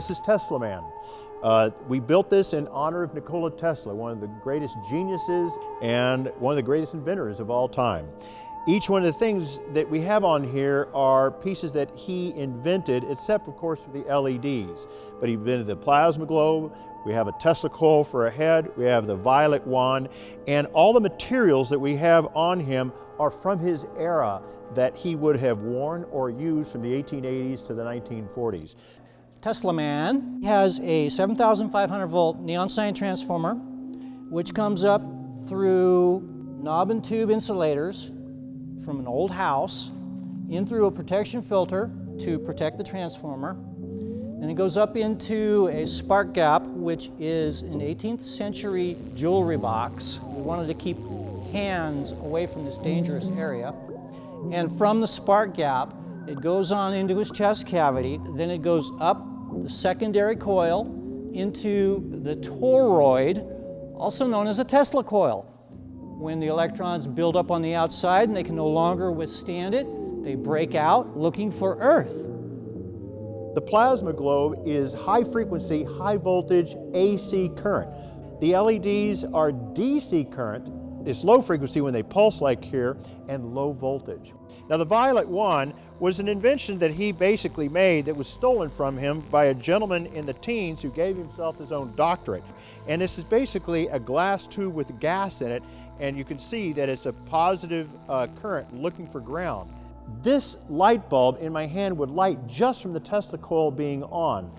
This is Tesla Man. We built this in honor of Nikola Tesla, one of the greatest geniuses and one of the greatest inventors of all time. Each one of the things that we have on here are pieces that he invented, except of course for the LEDs. But he invented the plasma globe, we have a Tesla coil for a head, we have the violet wand, and all the materials that we have on him are from his era that he would have worn or used from the 1880s to the 1940s. Tesla Man has a 7,500 volt neon sign transformer, which comes up through knob and tube insulators from an old house, in through a protection filter to protect the transformer. Then it goes up into a spark gap, which is an 18th century jewelry box. We wanted to keep hands away from this dangerous area. And from the spark gap, it goes on into his chest cavity, then it goes up the secondary coil into the toroid, also known as a Tesla coil. When the electrons build up on the outside and they can no longer withstand it, they break out looking for Earth. The plasma globe is high frequency, high voltage AC current. The LEDs are DC current. It's low frequency when they pulse like here, and low voltage. Now the violet wand was an invention that he basically made that was stolen from him by a gentleman in the teens who gave himself his own doctorate. And this is basically a glass tube with gas in it, and you can see that it's a positive current looking for ground. This light bulb in my hand would light just from the Tesla coil being on.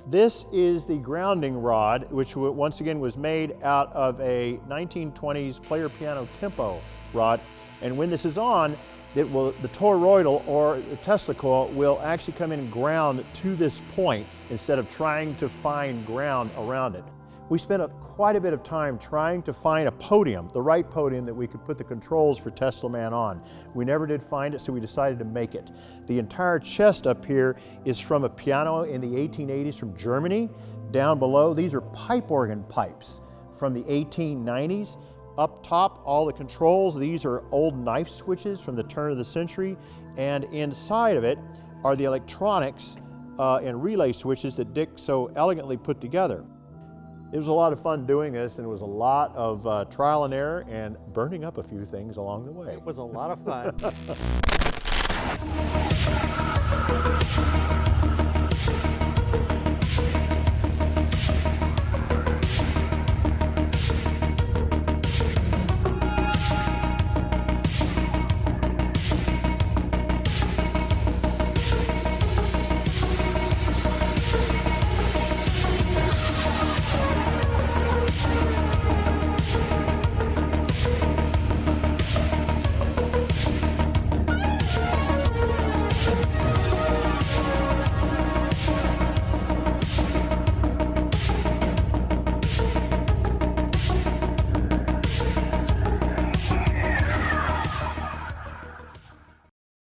This is the grounding rod, which once again was made out of a 1920s player piano tempo rod. And when this is on, the toroidal or the Tesla coil will actually come in and ground to this point instead of trying to find ground around it. We spent quite a bit of time trying to find a podium, the right podium that we could put the controls for Tesla Man on. We never did find it, so we decided to make it. The entire chest up here is from a piano in the 1880s from Germany. Down below, these are pipe organ pipes from the 1890s. Up top, all the controls, these are old knife switches from the turn of the century. And inside of it are the electronics and relay switches that Dick so elegantly put together. It was a lot of fun doing this, and it was a lot of trial and error and burning up a few things along the way. It was a lot of fun.